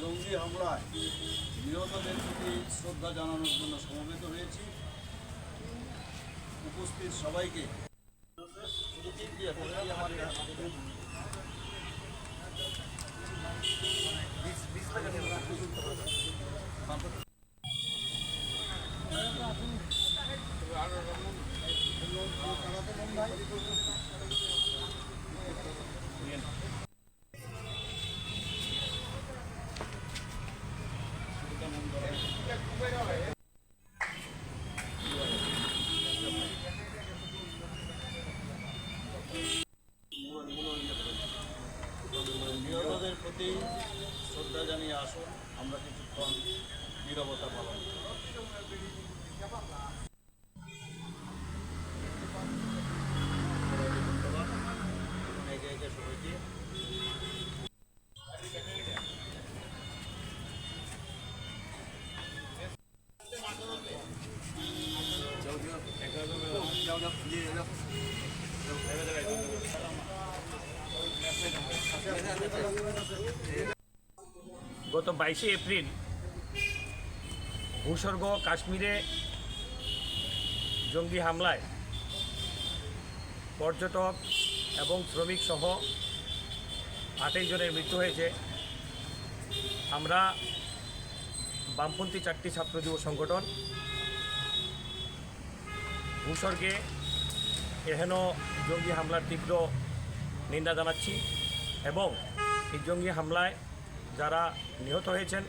জঙ্গি হামলায় নিহতদের প্রতি শ্রদ্ধা জানানোর জন্য সমবেত হয়েছি। উপস্থিত সবাইকে নিহতদের প্রতি শ্রদ্ধা জানিয়ে আসুন, আমরা কিছুক্ষণ নীরবতা পালন করি। একে একে সবাইকে গত 22শে এপ্রিল ভূস্বর্গ কাশ্মীরে জঙ্গি হামলায় পর্যটক এবং শ্রমিক সহ 28 জনের মৃত্যু হয়েছে। আমরা বামপন্থী 4টি ছাত্র যুব সংগঠন ভূস্বর্গে এহেন জঙ্গি হামলার তীব্র নিন্দা জানাচ্ছি এবং এই জঙ্গি হামলায় যারা নিহত হয়েছেন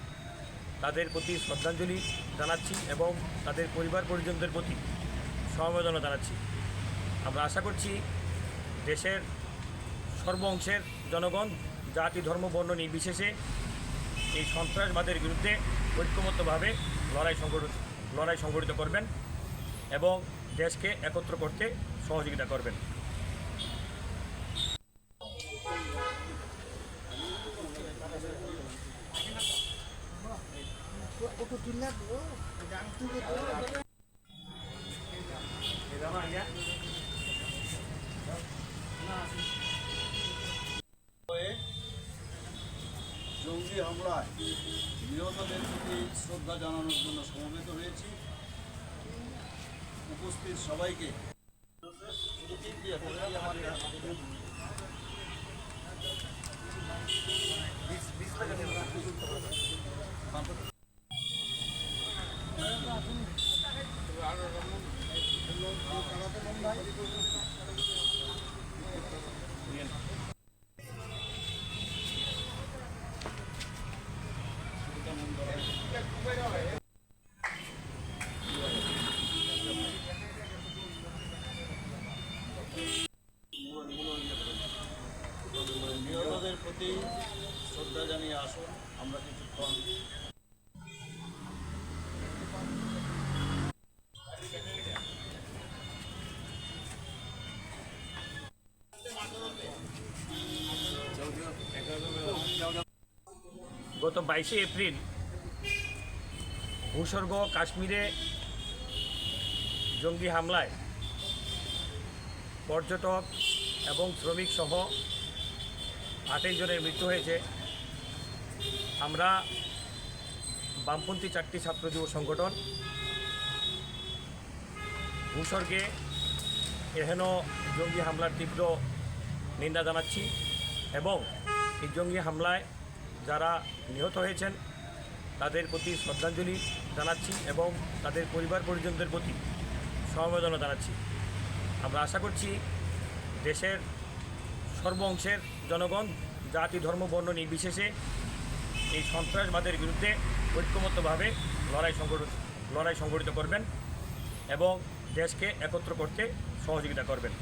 তাদের প্রতি শ্রদ্ধাঞ্জলি জানাচ্ছি এবং তাদের পরিবার পরিজনদের প্রতি সমবেদনা জানাচ্ছি। আমরা আশা করছি দেশের সর্ব অংশের জনগণ জাতি ধর্ম বর্ণ নির্বিশেষে এই সন্ত্রাসবাদের বিরুদ্ধে ঐক্যবদ্ধভাবে লড়াই সংগঠিত করবেন এবং দেশকে একত্র করতে সহযোগিতা করবেন। জঙ্গি হামলায় নিহতদের প্রতি শ্রদ্ধা জানানোর জন্য সমবেত হয়েছি। উপস্থিত সবাইকে নিহতদের প্রতি শ্রদ্ধা জানিয়ে আসুন, আমরা কিছুক্ষণ গত 22শে এপ্রিল ভূস্বর্গ কাশ্মীরে জঙ্গি হামলায় পর্যটক এবং শ্রমিক সহ 28 জনের মৃত্যু হয়েছে। আমরা বামপন্থী 4টি ছাত্র যুব সংগঠন ভূস্বর্গে এহেন জঙ্গি হামলার তীব্র নিন্দা জানাচ্ছি এবং এই জঙ্গি হামলায় যারা নিহত হয়েছেন তাদের প্রতি শ্রদ্ধাঞ্জলি জানাচ্ছি এবং তাদের পরিবার পরিজনদের প্রতি সমবেদনা জানাচ্ছি। আমরা আশা করছি দেশের সর্ব অংশের জনগণ জাতি ধর্ম বর্ণ নির্বিশেষে এই সন্ত্রাসবাদের বিরুদ্ধে ঐক্যবদ্ধভাবে লড়াই সংগঠিত করবেন এবং দেশকে একত্র করতে সহযোগিতা করবেন।